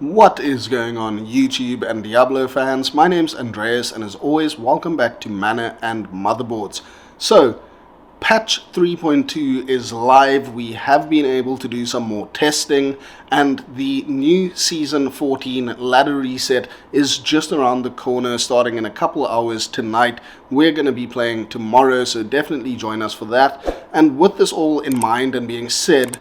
What is going on, YouTube and Diablo fans? My name's Andreas, and as always, welcome back to Mana and Motherboards. So, patch 3.2 is live. We have been able to do some more testing, and the new Season 14 ladder reset is just around the corner, starting in a couple hours tonight. We're going to be playing tomorrow, so definitely join us for that. And with this all in mind and being said,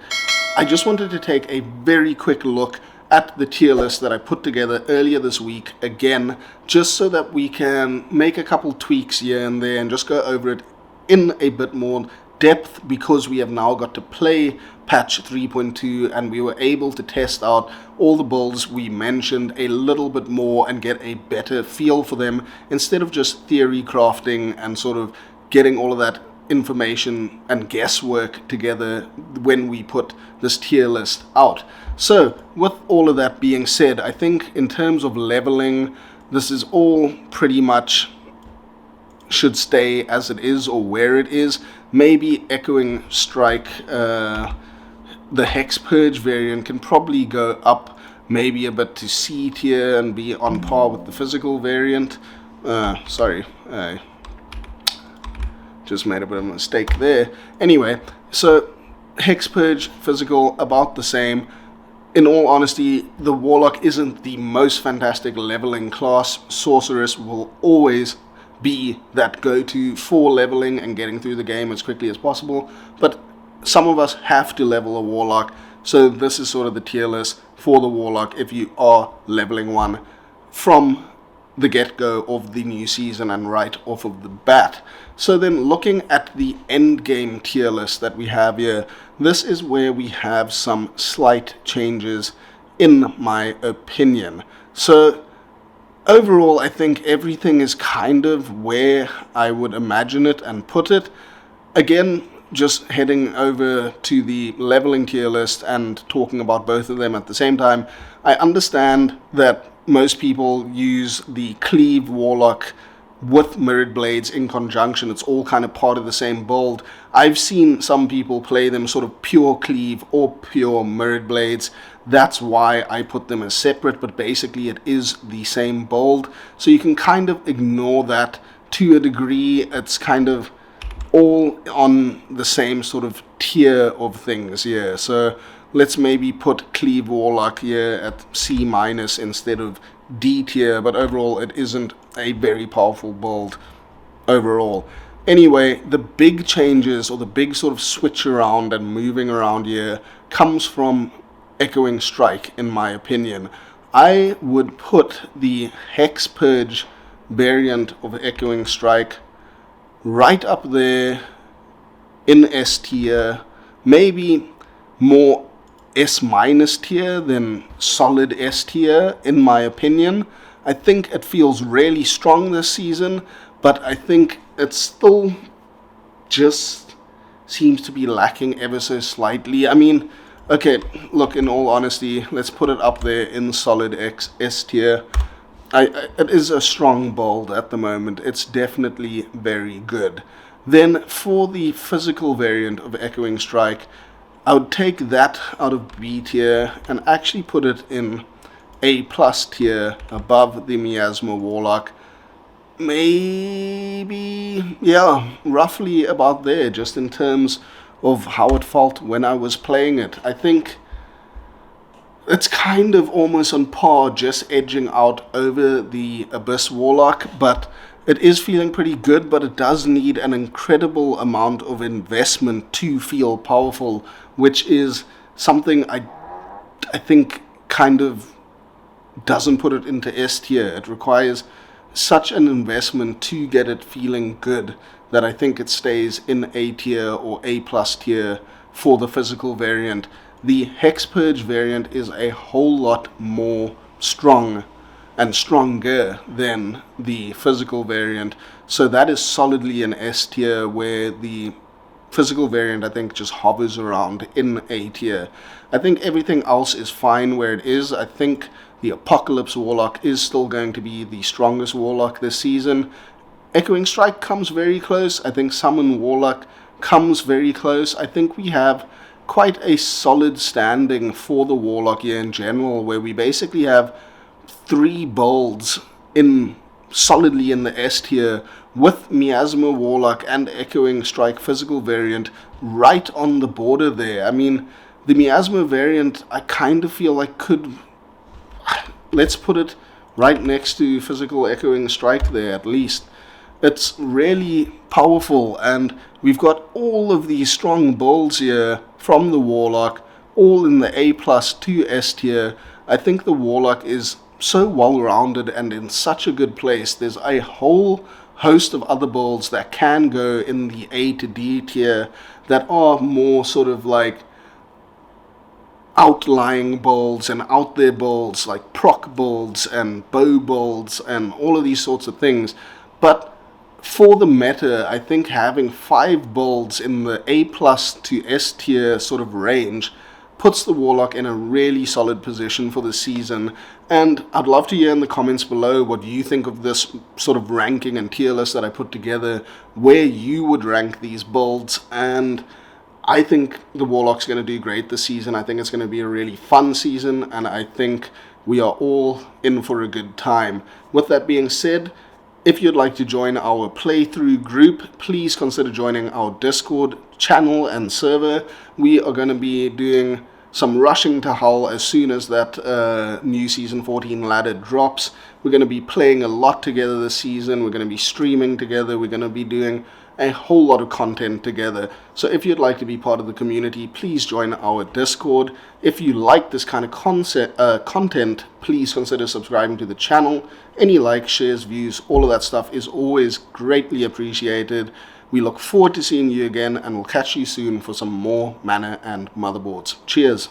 I just wanted to take a very quick look at the tier list that I put together earlier this week again, just so that we can make a couple tweaks here and there and just go over it in a bit more depth, because we have now got to play patch 3.2 and we were able to test out all the builds we mentioned a little bit more and get a better feel for them, instead of just theory crafting and sort of getting all of that information and guesswork together when we put this tier list out. So with all of that being said, I think in terms of leveling, this is all pretty much should stay as it is or where it is. Maybe Echoing Strike, the Hex Purge variant can probably go up maybe a bit to C tier and be on par with the physical variant. Sorry, I just made a bit of a mistake there. Anyway, so Hex Purge, physical, about the same. In all honesty, the Warlock isn't the most fantastic leveling class. Sorceress will always be that go-to for leveling and getting through the game as quickly as possible, but some of us have to level a Warlock, so this is sort of the tier list for the Warlock if you are leveling one from the get-go of the new season and right off of the bat. So then, looking at the endgame tier list that we have here, this is where we have some slight changes in my opinion. So overall, I think everything is kind of where I would imagine it and put it. Again, just heading over to the leveling tier list and talking about both of them at the same time, I understand that most people use the Cleave Warlock with Mirrored Blades in conjunction. It's all kind of part of the same build. I've seen some people play them sort of pure Cleave or pure Mirrored Blades. That's why I put them as separate, but basically it is the same build. So you can kind of ignore that to a degree. It's kind of all on the same sort of tier of things here. So let's maybe put Cleave Warlock here at C- instead of D tier, but overall it isn't a very powerful build overall. Anyway, the big changes, or the big sort of switch around and moving around here, comes from Echoing Strike, in my opinion. I would put the Hex Purge variant of Echoing Strike right up there in S tier, maybe more S- tier than solid S tier, in my opinion. I think it feels really strong this season, but I think it still just seems to be lacking ever so slightly. I mean, okay, look, in all honesty, let's put it up there in solid S tier. It is a strong build at the moment. It's definitely very good. Then for the physical variant of Echoing Strike, I would take that out of B tier and actually put it in A+ tier above the Miasma Warlock. Maybe, yeah, roughly about there, just in terms of how it felt when I was playing it. I think it's kind of almost on par, just edging out over the Abyss Warlock, but it is feeling pretty good, but it does need an incredible amount of investment to feel powerful, which is something I think kind of doesn't put it into S tier. It requires such an investment to get it feeling good that I think it stays in A tier or A+ tier for the physical variant. The Hex Purge variant is a whole lot more strong and stronger than the physical variant, so that is solidly an S tier, where the physical variant I think just hovers around in A tier. I think everything else is fine where it is. I think the Apocalypse Warlock is still going to be the strongest Warlock this season. Echoing Strike comes very close. I think Summon Warlock comes very close. I think we have quite a solid standing for the Warlock here in general, where we basically have 3 builds in solidly in the S tier, with Miasma Warlock and Echoing Strike physical variant right on the border there. I mean, the Miasma variant, I kind of feel like could, let's put it right next to physical Echoing Strike there at least. It's really powerful, and we've got all of these strong builds here from the Warlock, all in the A+ to S tier. I think the Warlock is so well-rounded and in such a good place. There's a whole host of other builds that can go in the A to D tier that are more sort of like outlying builds and out there builds, like proc builds and bow builds and all of these sorts of things. But for the meta, I think having 5 builds in the A+ to S tier sort of range puts the Warlock in a really solid position for the season. And I'd love to hear in the comments below what you think of this sort of ranking and tier list that I put together, where you would rank these builds. And I think the Warlock's going to do great this season. I think it's going to be a really fun season, and I think we are all in for a good time. With that being said, if you'd like to join our playthrough group, please consider joining our Discord channel and server. We are going to be doing some rushing to Hull as soon as that new Season 14 ladder drops. We're going to be playing a lot together this season. We're going to be streaming together. We're going to be doing a whole lot of content together. So if you'd like to be part of the community, please join our Discord. If you like this kind of content, please consider subscribing to the channel. Any likes, shares, views, all of that stuff is always greatly appreciated. We look forward to seeing you again, and we'll catch you soon for some more Mana and Motherboards. Cheers!